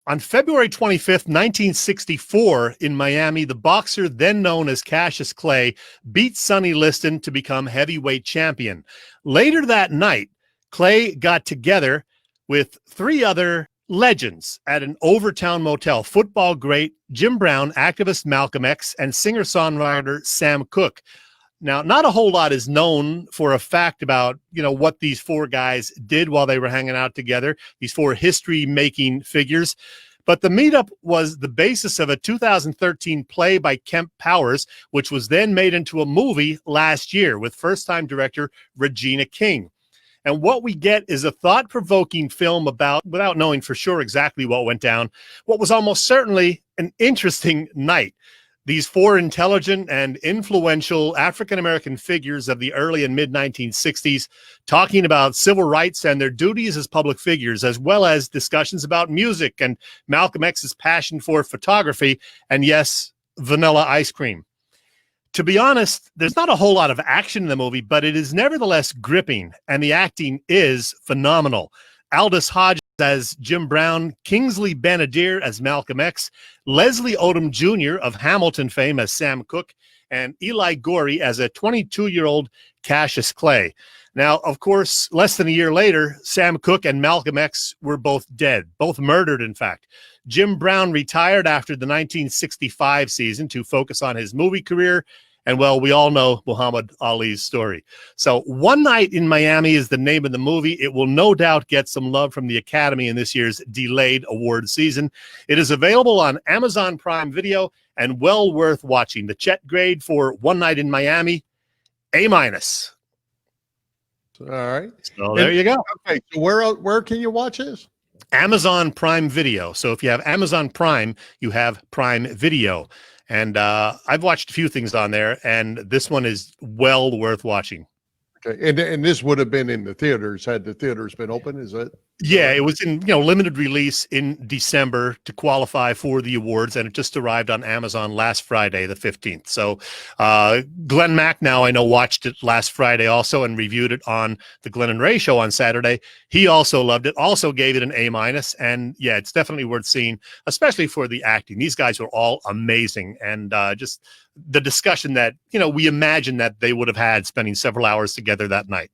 On February 25th, 1964, in Miami, the boxer then known as Cassius Clay beat Sonny Liston to become heavyweight champion. Later that night, Clay got together with three other legends at an Overtown motel: football great Jim Brown, activist Malcolm X, and singer-songwriter Sam Cooke. Now, not a whole lot is known for a fact about, what these four guys did while they were hanging out together, these four history-making figures. But the meetup was the basis of a 2013 play by Kemp Powers, which was then made into a movie last year with first-time director Regina King. And what we get is a thought-provoking film about, without knowing for sure exactly what went down, what was almost certainly an interesting night. These four intelligent and influential African-American figures of the early and mid-1960s talking about civil rights and their duties as public figures, as well as discussions about music and Malcolm X's passion for photography and, yes, vanilla ice cream. To be honest, there's not a whole lot of action in the movie, but it is nevertheless gripping, and the acting is phenomenal. Aldous Hodge as Jim Brown, Kingsley Ben-Adir as Malcolm X, Leslie Odom Jr. of Hamilton fame as Sam Cooke, and Eli Gorey as a 22-year-old Cassius Clay. Now, of course, less than a year later, Sam Cooke and Malcolm X were both dead, both murdered, in fact. Jim Brown retired after the 1965 season to focus on his movie career. And, well, we all know Muhammad Ali's story. So One Night in Miami is the name of the movie. It will no doubt get some love from the Academy in this year's delayed award season. It is available on Amazon Prime Video and well worth watching. The Chet grade for One Night in Miami, A-. All right. So there you go. Okay, so where can you watch this? Amazon Prime Video. So if you have Amazon Prime, you have Prime Video. And I've watched a few things on there, and this one is well worth watching. Okay, and this would have been in the theaters had the theaters been open, is it? Yeah, it was in limited release in December to qualify for the awards, and it just arrived on Amazon last Friday, the 15th. So Glenn Mack, now I know, watched it last Friday also and reviewed it on the Glenn and Ray show on Saturday. He also loved it, also gave it an A-. And yeah, it's definitely worth seeing, especially for the acting. These guys were all amazing, and just the discussion that we imagine that they would have had spending several hours together that night.